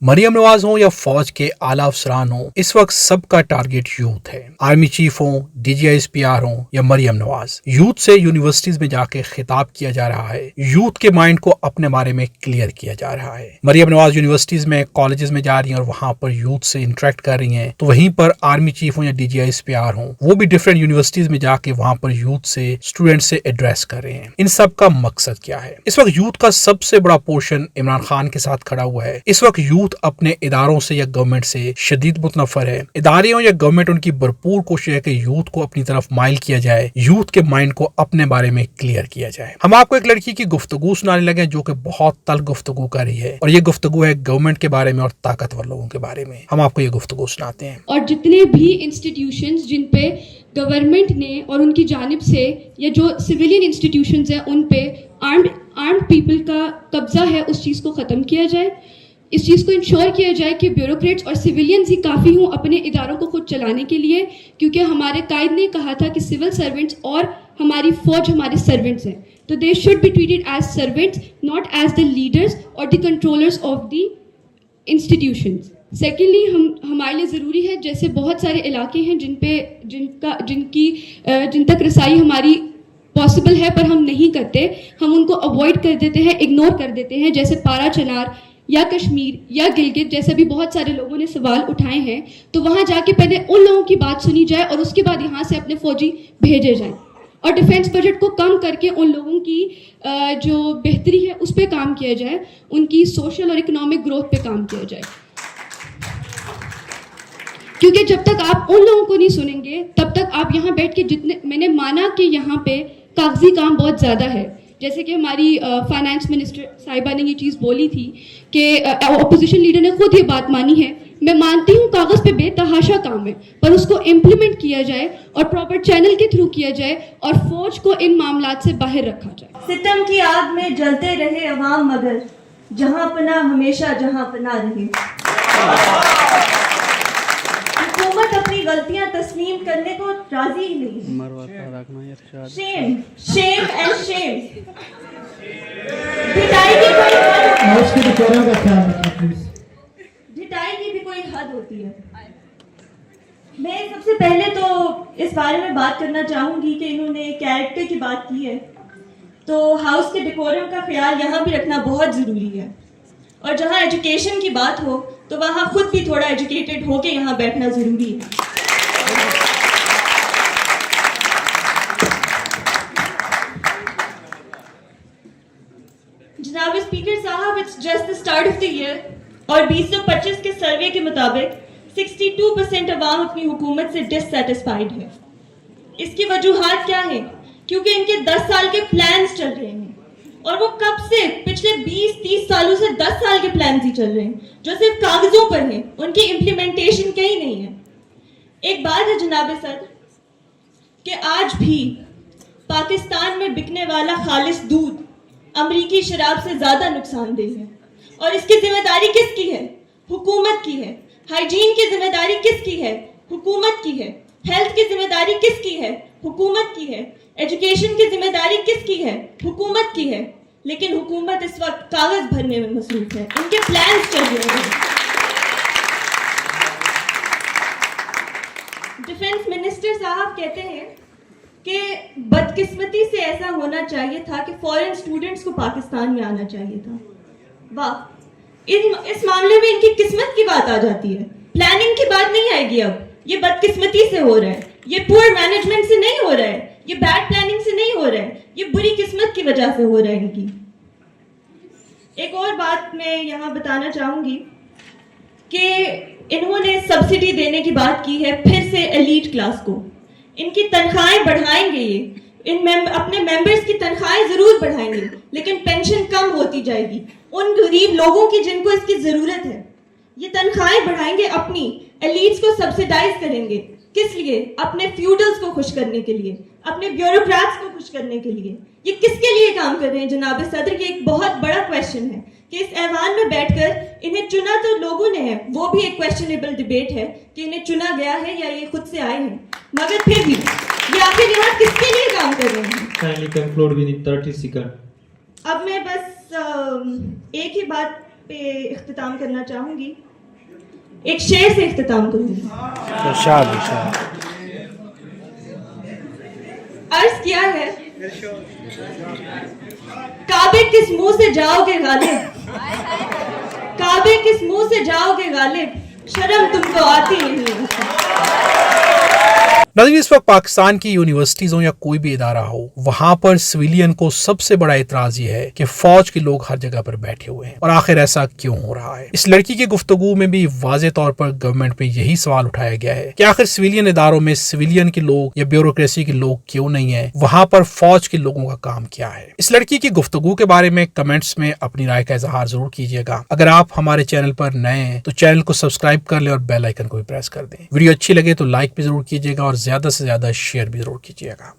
मरियम नवाज हो या फौज के आला अफसरान हो, इस वक्त सबका टारगेट यूथ है। आर्मी चीफ हो, DGISPR हो या मरियम नवाज, यूथ से यूनिवर्सिटीज में जाके खिताब किया जा रहा है। यूथ के माइंड को अपने बारे में क्लियर किया जा रहा है। मरियम नवाज यूनिवर्सिटीज में, कॉलेजेस में जा रही हैं और वहां पर यूथ से इंटरेक्ट कर रही हैं, तो वहीं पर आर्मी चीफ हो या DGISPR हो, वो भी डिफरेंट यूनिवर्सिटीज में जाके वहां पर यूथ से, स्टूडेंट से एड्रेस कर रहे हैं। इन सब का मकसद क्या है? इस वक्त यूथ का सबसे बड़ा पोर्शन इमरान खान के साथ खड़ा हुआ है। इस वक्त यूथ अपने इदारों से या गवर्नमेंट से शदीद मुतनफर है। इदारे हो या गवर्नमेंट, उनकी भरपूर कोशिश है कि यूथ को अपनी तरफ माइल किया जाए, यूथ के माइंड को अपने बारे में क्लियर किया जाए। हम आपको एक लड़की की गुफ्तगू सुनाने लगे जो कि बहुत तल्ख गुफ्तगू कर रही है, और ये गुफ्तगू है गवर्नमेंट के बारे में और ताकतवर लोगों के बारे में। हम आपको ये गुफ्तगू सुनाते हैं। और जितने भी इंस्टीट्यूशंस जिन पे गवर्नमेंट ने और उनकी जानिब से या जो सिविलियन इंस्टीट्यूशंस हैं उन पे आर्म्ड पीपल का कब्जा है, उस चीज़ को ख़त्म किया जाए। इस चीज़ को इंश्योर किया जाए कि ब्यूरोक्रेट्स और सिविलियंस ही काफ़ी हों अपने इदारों को खुद चलाने के लिए, क्योंकि हमारे कायद ने कहा था कि सिविल सर्वेंट्स और हमारी फ़ौज हमारे सर्वेंट्स हैं, तो they should be treated as servants, not as the leaders और the controllers of the institutions. Secondly हमारे लिए ज़रूरी है, जैसे बहुत सारे इलाके हैं जिन तक रसाई हमारी पॉसिबल है पर हम नहीं करते, हम उनको अवॉइड कर देते हैं, इग्नोर कर देते हैं, जैसे पारा चनार या कश्मीर या गिलगित, जैसे भी बहुत सारे लोगों ने सवाल उठाए हैं। तो वहाँ जाके पहले उन लोगों की बात सुनी जाए और उसके बाद यहाँ से अपने फौजी भेजे जाएं, और डिफेंस बजट को कम करके उन लोगों की जो बेहतरी है उस पर काम किया जाए, उनकी सोशल और इकोनॉमिक ग्रोथ पे काम किया जाए। क्योंकि जब तक आप उन लोगों को नहीं सुनेंगे तब तक आप यहाँ बैठ के, जितने मैंने माना कि यहाँ पे कागजी काम बहुत ज़्यादा है, जैसे कि हमारी फाइनेंस मिनिस्टर साहिबा ने ये चीज़ बोली थी कि अपोजिशन लीडर ने खुद ये बात मानी है। मैं मानती हूँ कागज़ पे बेतहाशा काम है, पर उसको इम्प्लीमेंट किया जाए और प्रॉपर चैनल के थ्रू किया जाए और फौज को इन मामलात से बाहर रखा जाए। सितम की आग में जलते रहे अवाम, मगर जहाँ पना हमेशा जहाँ पना रहे। हुकूमत अपनी गलतियां तस्लीम करने को राजी ही नहीं। Shame, shame and shame. ढिटाई की भी कोई हद होती है। मैं सबसे पहले तो इस बारे में बात करना चाहूंगी कि इन्होंने कैरेक्टर की बात की है, तो हाउस के डेकोरम का ख्याल यहाँ भी रखना बहुत ज़रूरी है, और जहाँ एजुकेशन की बात हो तो वहाँ खुद भी थोड़ा एजुकेटेड होके यहाँ बैठना ज़रूरी है। जनाब स्पीकर साहब, it's just the start of the year, और 2025 के सर्वे के मुताबिक 62% अवाम अपनी हुकूमत से डिससेटिस्फाइड है। इसकी वजूहात क्या है? क्योंकि इनके 10 साल के प्लान्स चल रहे हैं, और वो कब से, पिछले 20-30 सालों से 10 साल के प्लान्स ही चल रहे हैं जो सिर्फ कागजों पर हैं, उनकी इम्प्लीमेंटेशन कहीं नहीं है। एक बात है जनाब सदर कि आज भी पाकिस्तान में बिकने वाला खालिस दूध अमरीकी शराब से ज्यादा नुकसानदेह है, और इसकी जिम्मेदारी किसकी है? हुकूमत की है। हाइजीन की जिम्मेदारी किसकी है? हुकूमत की है। हेल्थ की जिम्मेदारी किसकी है? हुकूमत की है। एजुकेशन की जिम्मेदारी किसकी है? हुकूमत की है। लेकिन हुकूमत इस वक्त कागज भरने में मसरूफ है, उनके प्लान्स चल रहे हैं। डिफेंस मिनिस्टर साहब कहते हैं कि बदकिस्मती से ऐसा होना चाहिए था कि फॉरेन स्टूडेंट्स को पाकिस्तान में आना चाहिए था। वाह, इस मामले में इनकी किस्मत की बात आ जाती है, प्लानिंग की बात नहीं आएगी। अब ये बदकिस्मती से हो रहा है, ये पुअर मैनेजमेंट से नहीं हो रहा है, ये बैड प्लानिंग से नहीं हो रहा है, ये बुरी किस्मत की वजह से हो रहा है इनकी। एक और बात मैं यहाँ बताना चाहूंगी कि इन्होंने सब्सिडी देने की बात की है फिर से एलीट क्लास को। इनकी तनख्वाहें बढ़ाएंगे, ये अपने मेंबर्स की तनख्वाहें जरूर बढ़ाएंगे, लेकिन पेंशन कम होती जाएगी उन गरीब लोगों की जिनको इसकी जरूरत है। ये तनख्वाहें बढ़ाएंगे, अपनी एलीट्स को सब्सिडाइज करेंगे। किस लिए? अपने फ्यूडल्स को खुश करने के लिए, अपने ब्यूरोक्रेट्स को खुश करने के लिए। ये किसके लिए काम कर रहे हैं जनाब सदर? के एक बहुत बड़ा क्वेश्चन है कि इस ऐवान में बैठकर इन्हें चुना तो लोगों ने है, वो भी एक क्वेश्चनेबल डिबेट है कि इन्हें चुना गया है या ये खुद से आए हैं, मगर फिर भी ये आखिर यहाँ किसके लिए काम कर रहे हैं? Kindly conclude within 30 seconds. अब मैं बस एक ही बात पे इख्तिताम करना चाहूँगी, एक शेर से इख्तिताम करूँगी। अर्ज किया है, काबे किस मुंह से जाओगे गालिब, काबे किस मुंह से जाओगे गालिब, शर्म तुमको आती नहीं। नाज़रीन, इस वक्त पाकिस्तान की यूनिवर्सिटीज हो या कोई भी इदारा हो, वहां पर सिविलियन को सबसे बड़ा इतराज ये है कि फौज के लोग हर जगह पर बैठे हुए हैं। और आखिर ऐसा क्यों हो रहा है? इस लड़की की गुफ्तगू में भी वाज़ेह तौर पर गवर्नमेंट पे यही सवाल उठाया गया है कि आखिर सिविलियन इदारों में सिविलियन के लोग या ब्यूरोक्रेसी के लोग क्यों नहीं है, वहां पर फौज के लोगों का काम क्या है? इस लड़की की गुफ्तगू के बारे में कमेंट्स में अपनी राय का इजहार जरूर कीजिएगा। अगर आप हमारे चैनल पर नए हैं तो चैनल को सब्सक्राइब कर ले और बेल आइकन को भी प्रेस कर दें। वीडियो अच्छी लगे तो लाइक भी जरूर कीजिएगा और ज्यादा से ज्यादा शेयर भी जरूर कीजिएगा।